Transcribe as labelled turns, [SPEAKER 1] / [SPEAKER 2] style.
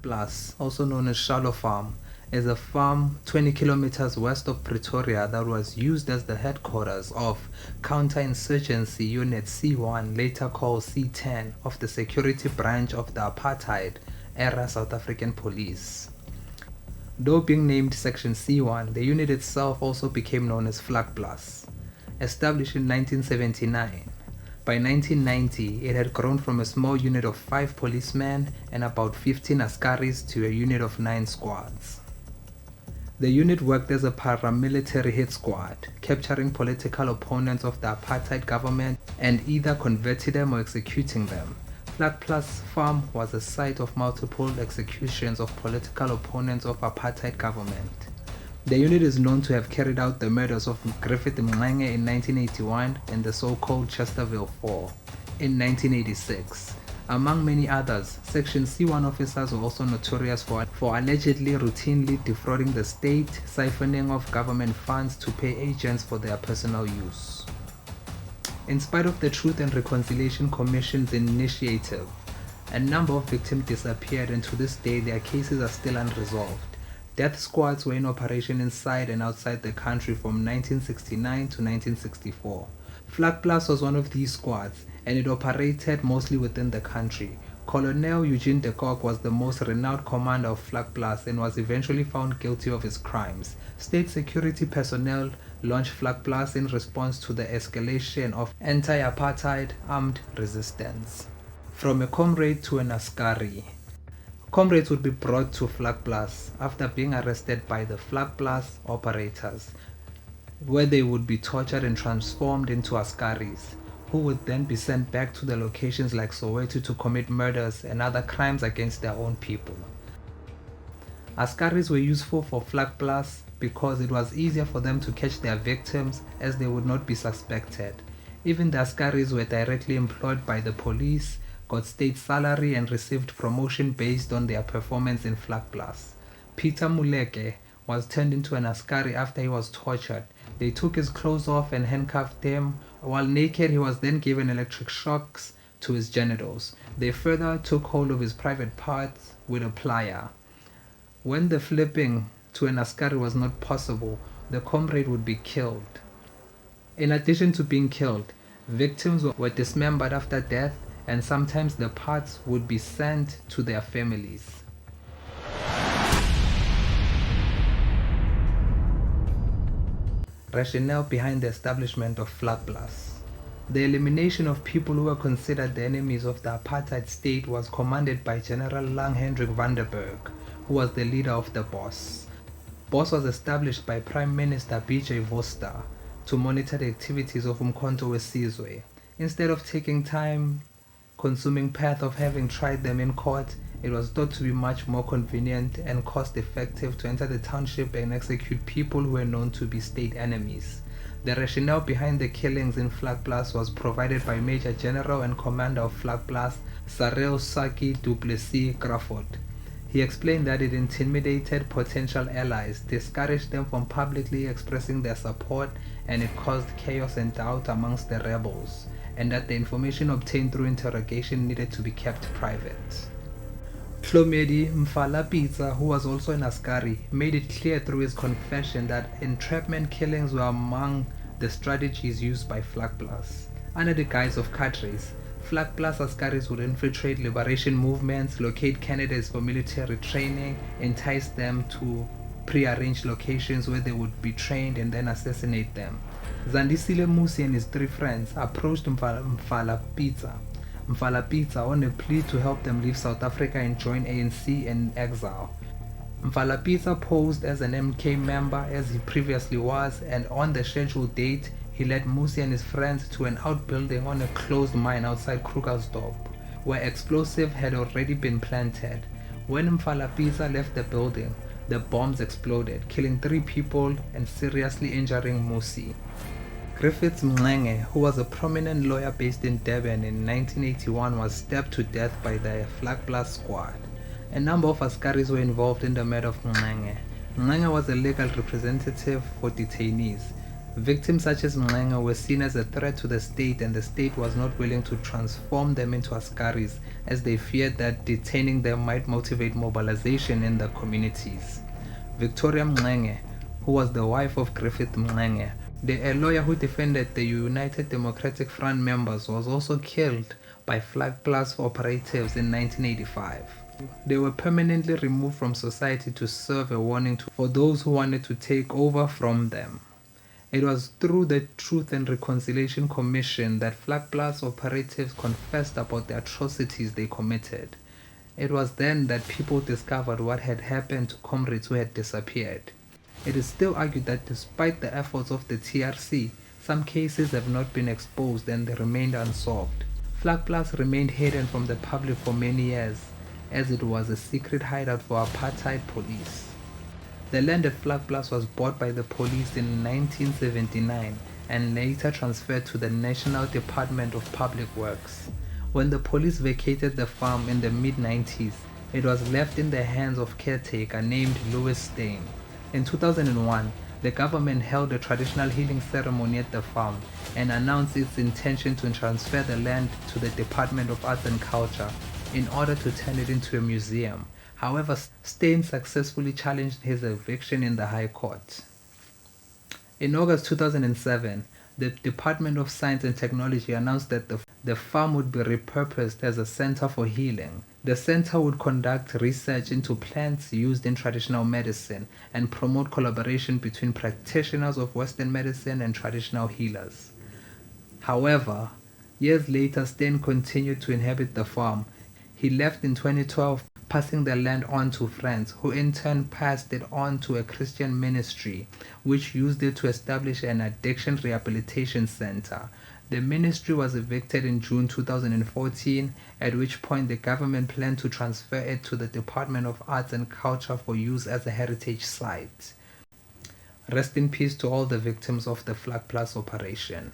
[SPEAKER 1] Vlakplaas, also known as Shallow Farm, is a farm 20 kilometers west of Pretoria that was used as the headquarters of counterinsurgency Unit C1, later called C10, of the security branch of the apartheid-era South African police. Though being named Section C1, the unit itself also became known as Vlakplaas. Established in 1979, by 1990 it had grown from a small unit of 5 policemen and about 15 askaris to a unit of 9 squads. The unit worked as a paramilitary hit squad, capturing political opponents of the apartheid government and either converting them or executing them. Vlakplaas farm was a site of multiple executions of political opponents of apartheid government. The unit is known to have carried out the murders of Griffith Mlenge in 1981 and the so-called Chesterville 4 in 1986. Among many others, Section C1 officers were also notorious for allegedly routinely defrauding the state, siphoning off government funds to pay agents for their personal use. In spite of the Truth and Reconciliation Commission's initiative, a number of victims disappeared, and to this day their cases are still unresolved. Death squads were in operation inside and outside the country from 1969 to 1964. Vlakplaas was one of these squads, and it operated mostly within the country. Colonel Eugene de Kock was the most renowned commander of Vlakplaas and was eventually found guilty of his crimes. State security personnel launched Vlakplaas in response to the escalation of anti-apartheid armed resistance. From a comrade to an askari. Comrades would be brought to Vlakplaas after being arrested by the Vlakplaas operators, where they would be tortured and transformed into askaris, who would then be sent back to the locations like Soweto to commit murders and other crimes against their own people. Askaris were useful for Vlakplaas because it was easier for them to catch their victims as they would not be suspected. Even the askaris were directly employed by the police, got state salary and received promotion based on their performance in Vlakplaas. Peter Muleke was turned into an askari after he was tortured. They took his clothes off and handcuffed him. While naked, he was then given electric shocks to his genitals. They further took hold of his private parts with a plier. When the flipping to an askari was not possible, the comrade would be killed. In addition to being killed, victims were dismembered after death, and sometimes the parts would be sent to their families. Rationale behind the establishment of Vlakplaas. The elimination of people who were considered the enemies of the apartheid state was commanded by General Lang Hendrik van der Berg, who was the leader of the BOS. BOS was established by Prime Minister B.J. Vorster to monitor the activities of Umkhonto weSizwe. Instead of taking time-consuming path of having tried them in court, it was thought to be much more convenient and cost-effective to enter the township and execute people who were known to be state enemies. The rationale behind the killings in Vlakplaas was provided by Major General and Commander of Vlakplaas, Cyril Saki du Plessis Crawford. He explained that it intimidated potential allies, discouraged them from publicly expressing their support, and it caused chaos and doubt amongst the rebels, and that the information obtained through interrogation needed to be kept private. Tlhomedi Mfalapitsa, who was also an askari, made it clear through his confession that entrapment killings were among the strategies used by Vlakplaas. Under the guise of cadres, Vlakplaas askaris would infiltrate liberation movements, locate candidates for military training, entice them to pre-arranged locations where they would be trained, and then assassinate them. Zandisile Musi and his 3 friends approached Mfalapitsa on a plea to help them leave South Africa and join ANC in exile. Mfalapitsa posed as an MK member as he previously was, and on the scheduled date, he led Musi and his friends to an outbuilding on a closed mine outside Krugersdorp, where explosive had already been planted. When Mfalapitsa left the building, the bombs exploded, killing 3 people and seriously injuring Musi. Griffith Mlenge, who was a prominent lawyer based in Durban in 1981, was stabbed to death by the Vlakplaas squad. A number of askaris were involved in the murder of Mlenge. Mlenge was a legal representative for detainees. Victims such as Mlenge were seen as a threat to the state, and the state was not willing to transform them into askaris, as they feared that detaining them might motivate mobilization in the communities. Victoria Mlenge, who was the wife of Griffith Mlenge, a lawyer who defended the United Democratic Front members, was also killed by Vlakplaas operatives in 1985. They were permanently removed from society to serve a warning for those who wanted to take over from them. It was through the Truth and Reconciliation Commission that Vlakplaas operatives confessed about the atrocities they committed. It was then that people discovered what had happened to comrades who had disappeared. It is still argued that despite the efforts of the TRC, some cases have not been exposed and they remained unsolved. Vlakplaas remained hidden from the public for many years, as it was a secret hideout for apartheid police. The land at Vlakplaas was bought by the police in 1979 and later transferred to the National Department of Public Works. When the police vacated the farm in the mid-90s, it was left in the hands of a caretaker named Louis Steyn. In 2001, the government held a traditional healing ceremony at the farm and announced its intention to transfer the land to the Department of Arts and Culture in order to turn it into a museum. However, Steyn successfully challenged his eviction in the High Court. In August 2007, the Department of Science and Technology announced that the farm would be repurposed as a center for healing. The center would conduct research into plants used in traditional medicine and promote collaboration between practitioners of Western medicine and traditional healers. However, years later, Steyn continued to inhabit the farm. He left in 2012, passing the land on to friends, who in turn passed it on to a Christian ministry, which used it to establish an addiction rehabilitation center. The ministry was evicted in June 2014, at which point the government planned to transfer it to the Department of Arts and Culture for use as a heritage site. Rest in peace to all the victims of the Vlakplaas operation.